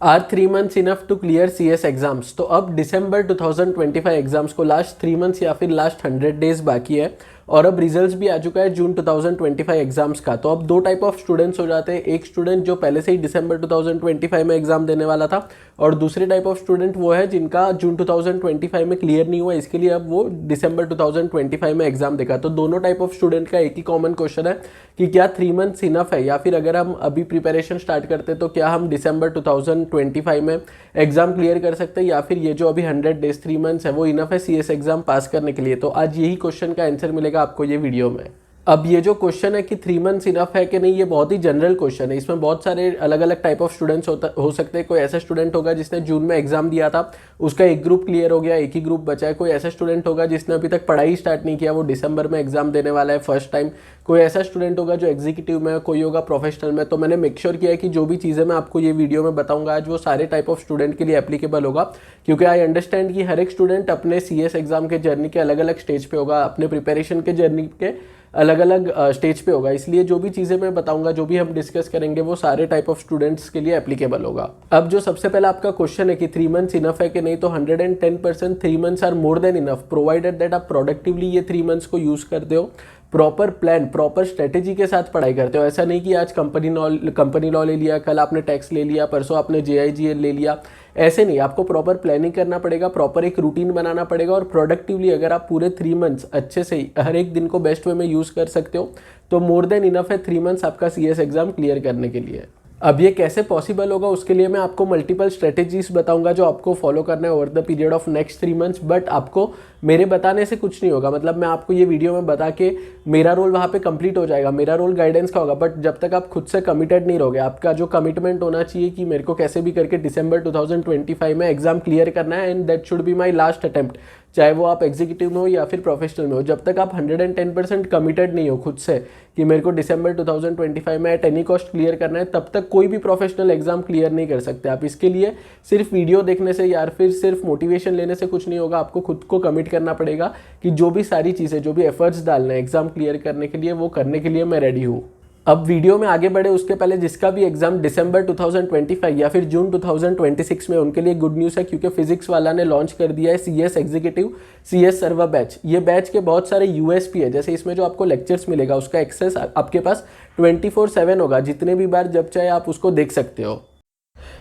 Are 3 months enough to clear CS exams. तो अब दिसंबर 2025 एग्जाम्स को लास्ट 3 months या फिर लास्ट 100 डेज बाकी है और अब रिजल्ट्स भी आ चुका है जून 2025 एग्जाम्स का। तो अब दो टाइप ऑफ स्टूडेंट्स हो जाते हैं, एक स्टूडेंट जो पहले से ही दिसंबर 2025 में एग्जाम देने वाला था और दूसरे टाइप ऑफ स्टूडेंट वो है जिनका जून 2025 में क्लियर नहीं हुआ, इसके लिए अब वो दिसंबर 2025 में एग्जाम देगा। तो दोनों टाइप ऑफ स्टूडेंट का एक ही कॉमन क्वेश्चन है कि क्या 3 months इनफ है, या फिर अगर हम अभी प्रिपरेशन स्टार्ट करते तो क्या हम दिसंबर 2025 में एग्जाम क्लियर कर सकते हैं, या फिर ये जो अभी 100 डेज 3 months है वो इनफ है CS एग्जाम पास करने के लिए। तो आज यही क्वेश्चन का आंसर मिलेगा आपको ये वीडियो में। अब ये जो क्वेश्चन है कि 3 months इनफ है कि नहीं, ये बहुत ही जनरल क्वेश्चन है। इसमें बहुत सारे अलग अलग टाइप ऑफ स्टूडेंट्स हो सकते हैं। कोई ऐसा स्टूडेंट होगा जिसने जून में एग्जाम दिया था, उसका एक ग्रुप क्लियर हो गया, एक ही ग्रुप बचा है। कोई ऐसा स्टूडेंट होगा जिसने अभी तक पढ़ाई स्टार्ट नहीं किया, वो दिसंबर में एग्जाम देने वाला है फर्स्ट टाइम। कोई ऐसा स्टूडेंट होगा जो एग्जीक्यूटिव में, कोई होगा प्रोफेशनल में। तो मैंने मेक श्योर किया है कि जो भी चीज़ें मैं आपको ये वीडियो में बताऊंगा आज वो सारे टाइप ऑफ स्टूडेंट के लिए एप्लीकेबल होगा, क्योंकि आई अंडरस्टैंड कि हर एक स्टूडेंट अपने CS एग्जाम के जर्नी के अलग अलग स्टेज पे होगा, अपने प्रिपरेशन के जर्नी के अलग अलग स्टेज पे होगा। इसलिए जो भी चीज़ें मैं बताऊंगा, जो भी हम डिस्कस करेंगे, वो सारे टाइप ऑफ स्टूडेंट्स के लिए एप्लीकेबल होगा। अब जो सबसे पहला आपका क्वेश्चन है कि 3 months इनफ है कि नहीं, तो 110% 3 months are more than enough provided that आप प्रोडक्टिवली ये 3 months को यूज़ करते हो, प्रॉपर प्लान प्रॉपर स्ट्रेटेजी के साथ पढ़ाई करते हो। ऐसा नहीं कि आज कंपनी लॉ ले लिया, कल आपने टैक्स ले लिया, परसों आपने JIGL ले लिया, ऐसे नहीं। आपको प्रॉपर प्लानिंग करना पड़ेगा, प्रॉपर एक रूटीन बनाना पड़ेगा और प्रोडक्टिवली अगर आप पूरे 3 months अच्छे से हर एक दिन को बेस्ट वे में यूज़ कर सकते हो तो मोर देन इनफ है 3 months आपका CS एग्जाम क्लियर करने के लिए। अब ये कैसे पॉसिबल होगा, उसके लिए मैं आपको मल्टीपल स्ट्रेटेजीज बताऊंगा जो आपको फॉलो करना है over the period of next 3 months। But आपको मेरे बताने से कुछ नहीं होगा, मतलब मैं आपको ये वीडियो में बता के मेरा रोल वहाँ पे कंप्लीट हो जाएगा, मेरा रोल गाइडेंस का होगा। बट जब तक आप खुद से कमिटेड नहीं रहोगे, आपका जो कमिटमेंट होना चाहिए कि मेरे को कैसे भी करके दिसंबर 2025 में एग्जाम क्लियर करना है and that should be my last attempt, चाहे वो आप एग्जीक्यूटिव में हो या फिर प्रोफेशनल में हो। जब तक आप 110% कमिटेड नहीं हो खुद से कि मेरे को दिसंबर 2025 में एट एनी कॉस्ट क्लियर करना है, तब तक कोई भी प्रोफेशनल एग्जाम क्लियर नहीं कर सकते आप। इसके लिए सिर्फ वीडियो देखने से या फिर सिर्फ मोटिवेशन लेने से कुछ नहीं होगा, आपको खुद को कमिट करना पड़ेगा कि जो भी सारी चीज़ें, जो भी एफर्ट्स डालना है एग्जाम क्लियर करने के लिए, वो करने के लिए मैं रेडी हूँ। अब वीडियो में आगे बढ़े उसके पहले जिसका भी एग्जाम दिसंबर 2025 या फिर जून 2026 में, उनके लिए गुड न्यूज़ है, क्योंकि फिजिक्स वाला ने लॉन्च कर दिया है CS executive CS server batch. ये बैच के बहुत सारे USP है, जैसे इसमें जो आपको लेक्चर्स मिलेगा उसका एक्सेस आपके पास 24/7 होगा, जितने भी बार जब चाहे आप उसको देख सकते हो।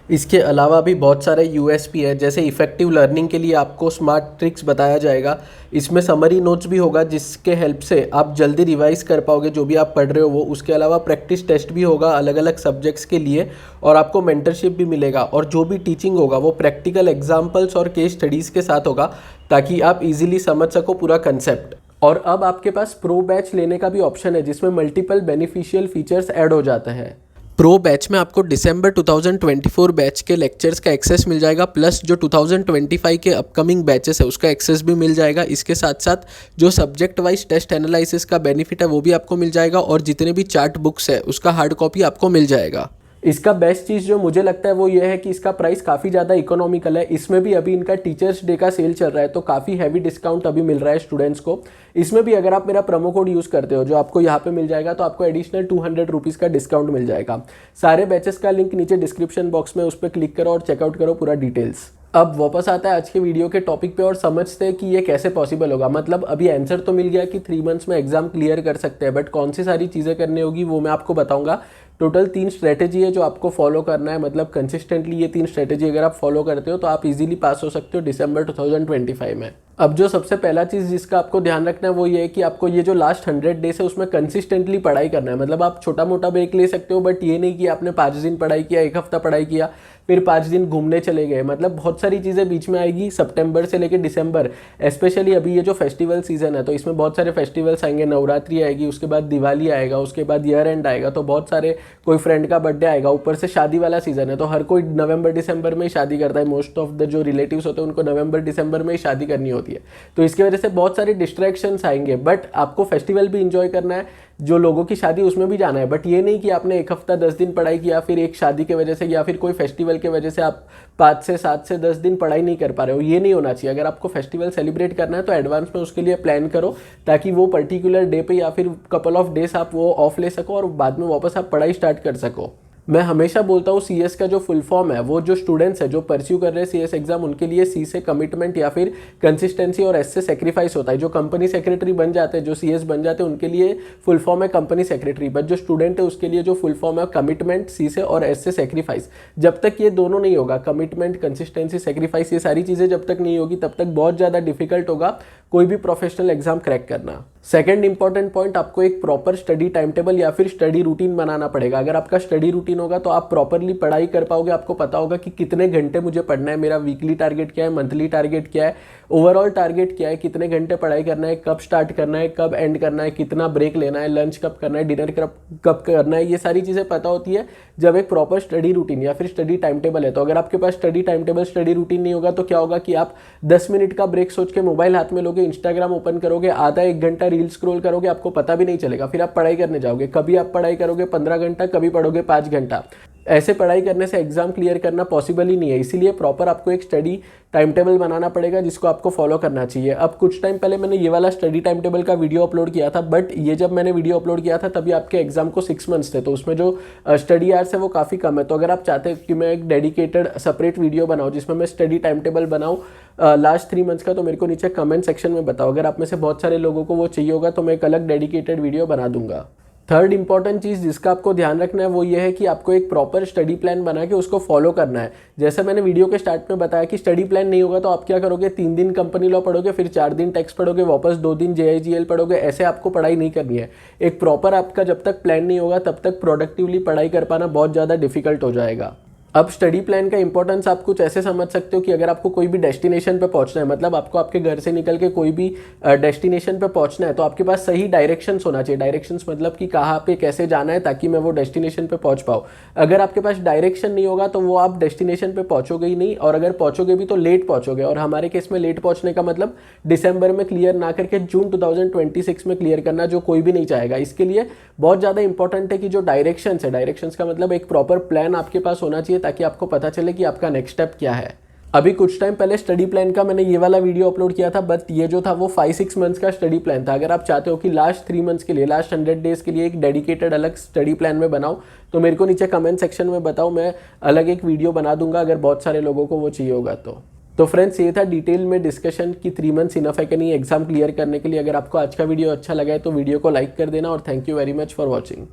इसके अलावा भी बहुत सारे USP है, जैसे इफेक्टिव लर्निंग के लिए आपको स्मार्ट ट्रिक्स बताया जाएगा। इसमें समरी नोट्स भी होगा जिसके हेल्प से आप जल्दी रिवाइज कर पाओगे जो भी आप पढ़ रहे हो वो। उसके अलावा प्रैक्टिस टेस्ट भी होगा अलग अलग सब्जेक्ट्स के लिए और आपको मेंटरशिप भी मिलेगा। और जो भी टीचिंग होगा वो प्रैक्टिकल एग्जाम्पल्स और केस स्टडीज़ के साथ होगा ताकि आप इजीली समझ सको पूरा कंसेप्ट। और अब आपके पास प्रो बैच लेने का भी ऑप्शन है जिसमें मल्टीपल बेनिफिशियल फीचर्स ऐड हो जाते हैं। प्रो बैच में आपको दिसंबर 2024 बैच के लेक्चर्स का एक्सेस मिल जाएगा, प्लस जो 2025 के अपकमिंग बैचेस है उसका एक्सेस भी मिल जाएगा। इसके साथ साथ जो सब्जेक्ट वाइज टेस्ट एनालिसिस का बेनिफिट है वो भी आपको मिल जाएगा और जितने भी चार्ट बुक्स है उसका हार्ड कॉपी आपको मिल जाएगा। इसका बेस्ट चीज़ जो मुझे लगता है वो ये है कि इसका प्राइस काफ़ी ज़्यादा इकोनॉमिकल है। इसमें भी अभी इनका टीचर्स डे का सेल चल रहा है तो काफ़ी हैवी डिस्काउंट अभी मिल रहा है स्टूडेंट्स को। इसमें भी अगर आप मेरा प्रोमो कोड यूज़ करते हो जो आपको यहाँ पे मिल जाएगा तो आपको एडिशनल 200 रुपीज़ का डिस्काउंट मिल जाएगा। सारे बैचेस का लिंक नीचे डिस्क्रिप्शन बॉक्स में, उस पर क्लिक करो और चेकआउट करो पूरा डिटेल्स। अब वापस आता है आज के वीडियो के टॉपिक पे और समझते हैं कि ये कैसे पॉसिबल होगा। मतलब अभी आंसर तो मिल गया कि 3 months में एग्जाम क्लियर कर सकते हैं, बट कौन सी सारी चीज़ें करनी होगी वो मैं आपको बताऊंगा। टोटल 3 स्ट्रेटेजी है जो आपको फॉलो करना है, मतलब कंसिस्टेंटली ये 3 स्ट्रेटेजी अगर आप फॉलो करते हो तो आप इजीली पास हो सकते हो दिसंबर 2025 में। अब जो सबसे पहला चीज़ जिसका आपको ध्यान रखना है वो ये है कि आपको ये जो लास्ट 100 डेज है उसमें कंसिस्टेंटली पढ़ाई करना है। मतलब आप छोटा मोटा ब्रेक ले सकते हो बट ये नहीं कि आपने 5 दिन पढ़ाई किया, 1 हफ्ता पढ़ाई किया, फिर 5 दिन घूमने चले गए। मतलब बहुत सारी चीज़ें बीच में आएगी सितंबर से लेकर दिसंबर। स्पेशली अभी ये जो फेस्टिवल सीजन है तो इसमें बहुत सारे फेस्टिवल्स आएंगे, नवरात्रि आएगी, उसके बाद दिवाली आएगा, उसके बाद ईयर एंड आएगा, तो बहुत सारे, कोई फ्रेंड का बर्थडे आएगा, ऊपर से शादी वाला सीजन है तो हर कोई नवंबर दिसंबर में ही शादी करता है। मोस्ट ऑफ द जो रिलेटिव्स होते हैं उनको नवंबर दिसंबर में ही शादी करनी होती है, तो इसके वजह से बहुत सारे डिस्ट्रैक्शंस आएंगे। बट आपको फेस्टिवल भी इंजॉय करना है, जो लोगों की शादी उसमें भी जाना है, बट ये नहीं कि आपने 1 हफ्ता 10 दिन पढ़ाई किया फिर एक शादी की वजह से या फिर कोई फेस्टिवल की वजह से आप 5 से 7 से 10 दिन पढ़ाई नहीं कर पा रहे हो। ये नहीं होना चाहिए। अगर आपको फेस्टिवल सेलिब्रेट करना है तो एडवांस में उसके लिए प्लान करो ताकि वो पर्टिकुलर डे पे या फिर कपल ऑफ डेज आप वो ऑफ ले सको और बाद में वापस आप पढ़ाई स्टार्ट कर सको। मैं हमेशा बोलता हूँ सीएस का जो फुल फॉर्म है, वो जो स्टूडेंट्स है जो परस्यू कर रहे हैं सीएस एग्जाम, उनके लिए सी से कमिटमेंट या फिर कंसिस्टेंसी और एस से सेक्रीफाइस होता है। जो कंपनी सेक्रेटरी बन जाते हैं, जो सीएस बन जाते हैं, उनके लिए फुल फॉर्म है कंपनी सेक्रेटरी, बट जो स्टूडेंट है उसके लिए जो फुल फॉर्म है कमिटमेंट सी से और एस से सेक्रीफाइस। जब तक ये दोनों नहीं होगा, कमिटमेंट, कंसिस्टेंसी, सेक्रीफाइस, ये सारी चीज़ें जब तक नहीं होगी तब तक बहुत ज़्यादा डिफिकल्ट होगा कोई भी प्रोफेशनल एग्जाम क्रैक करना। सेकंड इंपॉर्टेंट पॉइंट, आपको एक प्रॉपर स्टडी टाइम टेबल या फिर स्टडी रूटीन बनाना पड़ेगा। अगर आपका स्टडी रूटीन होगा तो आप प्रॉपरली पढ़ाई कर पाओगे, आपको पता होगा कि कितने घंटे मुझे पढ़ना है, मेरा वीकली टारगेट क्या है, मंथली टारगेट क्या है, ओवरऑल टारगेट क्या है, कितने घंटे पढ़ाई करना है, कब स्टार्ट करना है, कब एंड करना है, कितना ब्रेक लेना है, लंच कब करना है, डिनर कब करना है, ये सारी चीज़ें पता होती है जब एक प्रॉपर स्टडी रूटीन या फिर स्टडी टाइम टेबल है। तो अगर आपके पास study time table, study routine नहीं होगा तो क्या होगा कि आप 10 मिनट का ब्रेक सोच के मोबाइल हाथ में लोगे, इंस्टाग्राम ओपन करोगे, आधा 1 घंटा रील स्क्रॉल करोगे, आपको पता भी नहीं चलेगा, फिर आप पढ़ाई करने जाओगे। कभी आप पढ़ाई करोगे 15 घंटा, कभी पढ़ोगे 5 घंटा। ऐसे पढ़ाई करने से एग्जाम क्लियर करना पॉसिबल ही नहीं है। इसीलिए प्रॉपर आपको एक स्टडी टाइम टेबल बनाना पड़ेगा जिसको आपको फॉलो करना चाहिए। अब कुछ टाइम पहले मैंने ये वाला स्टडी टाइम टेबल का वीडियो अपलोड किया था, बट ये जब मैंने वीडियो अपलोड किया था तभी आपके एग्जाम को 6 मंथ्स थे, तो उसमें जो स्टडी आवर्स है वो काफ़ी कम है। तो अगर आप चाहते हैं कि मैं एक डेडिकेटेड सेपरेट वीडियो बनाऊँ जिसमें मैं स्टडी टाइम टेबल बनाऊँ लास्ट 3 मंथ्स का, तो मेरे को नीचे कमेंट सेक्शन में बताओ। अगर आप में से बहुत सारे लोगों को वो चाहिए होगा तो मैं एक अलग डेडिकेटेड वीडियो बना दूंगा। थर्ड इंपॉर्टेंट चीज़ जिसका आपको ध्यान रखना है वो ये है कि आपको एक प्रॉपर स्टडी प्लान बना के उसको फॉलो करना है। जैसे मैंने वीडियो के स्टार्ट में बताया कि स्टडी प्लान नहीं होगा तो आप क्या करोगे, 3 दिन कंपनी लॉ पढ़ोगे, फिर 4 दिन टैक्स पढ़ोगे, वापस 2 दिन JIGL पढ़ोगे। ऐसे आपको पढ़ाई नहीं करनी है। एक प्रॉपर आपका जब तक प्लान नहीं होगा तब तक प्रोडक्टिवली पढ़ाई कर पाना बहुत ज़्यादा डिफिकल्ट हो जाएगा। अब स्टडी प्लान का इंपॉर्टेंस आप कुछ ऐसे समझ सकते हो कि अगर आपको कोई भी डेस्टिनेशन पे पहुंचना है, मतलब आपको आपके घर से निकल के कोई भी डेस्टिनेशन पे पहुंचना है, तो आपके पास सही डायरेक्शंस होना चाहिए। डायरेक्शंस मतलब कि कहाँ पे कैसे जाना है ताकि मैं वो डेस्टिनेशन पे पहुंच पाऊँ। अगर आपके पास डायरेक्शन नहीं होगा तो वो आप डेस्टिनेशन पे पहुंचोगे ही नहीं, और अगर पहुंचोगे भी तो लेट पहुंचोगे। और हमारे केस में लेट पहुंचने का मतलब दिसंबर में क्लियर ना करके जून 2026 में क्लियर करना, जो कोई भी नहीं चाहेगा। इसके लिए बहुत ज़्यादा इंपॉर्टेंट है कि जो डायरेक्शंस है, डायरेक्शंस का मतलब एक प्रॉपर प्लान आपके पास होना चाहिए ताकि आपको पता चले कि आपका नेक्स्ट स्टेप क्या है। अभी कुछ टाइम पहले स्टडी प्लान का मैंने ये वाला वीडियो अपलोड किया था, बट ये जो था वो 5-6 मंथ्स का स्टडी प्लान था। अगर आप चाहते हो कि लास्ट 3 मंथ्स के लिए, लास्ट 100 डेज के लिए एक डेडिकेटेड अलग स्टडी प्लान में बनाऊं, तो मेरे को नीचे कमेंट सेक्शन में बताओ, मैं अलग एक वीडियो बना दूंगा अगर बहुत सारे लोगों को वो चाहिए होगा तो फ्रेंड्स, ये था डिटेल में डिस्कशन कि 3 मंथ्स इनफ है कि नहीं एग्जाम क्लियर करने के लिए। अगर आपको आज का वीडियो अच्छा लगा है तो वीडियो को लाइक कर देना, और thank you very much for watching.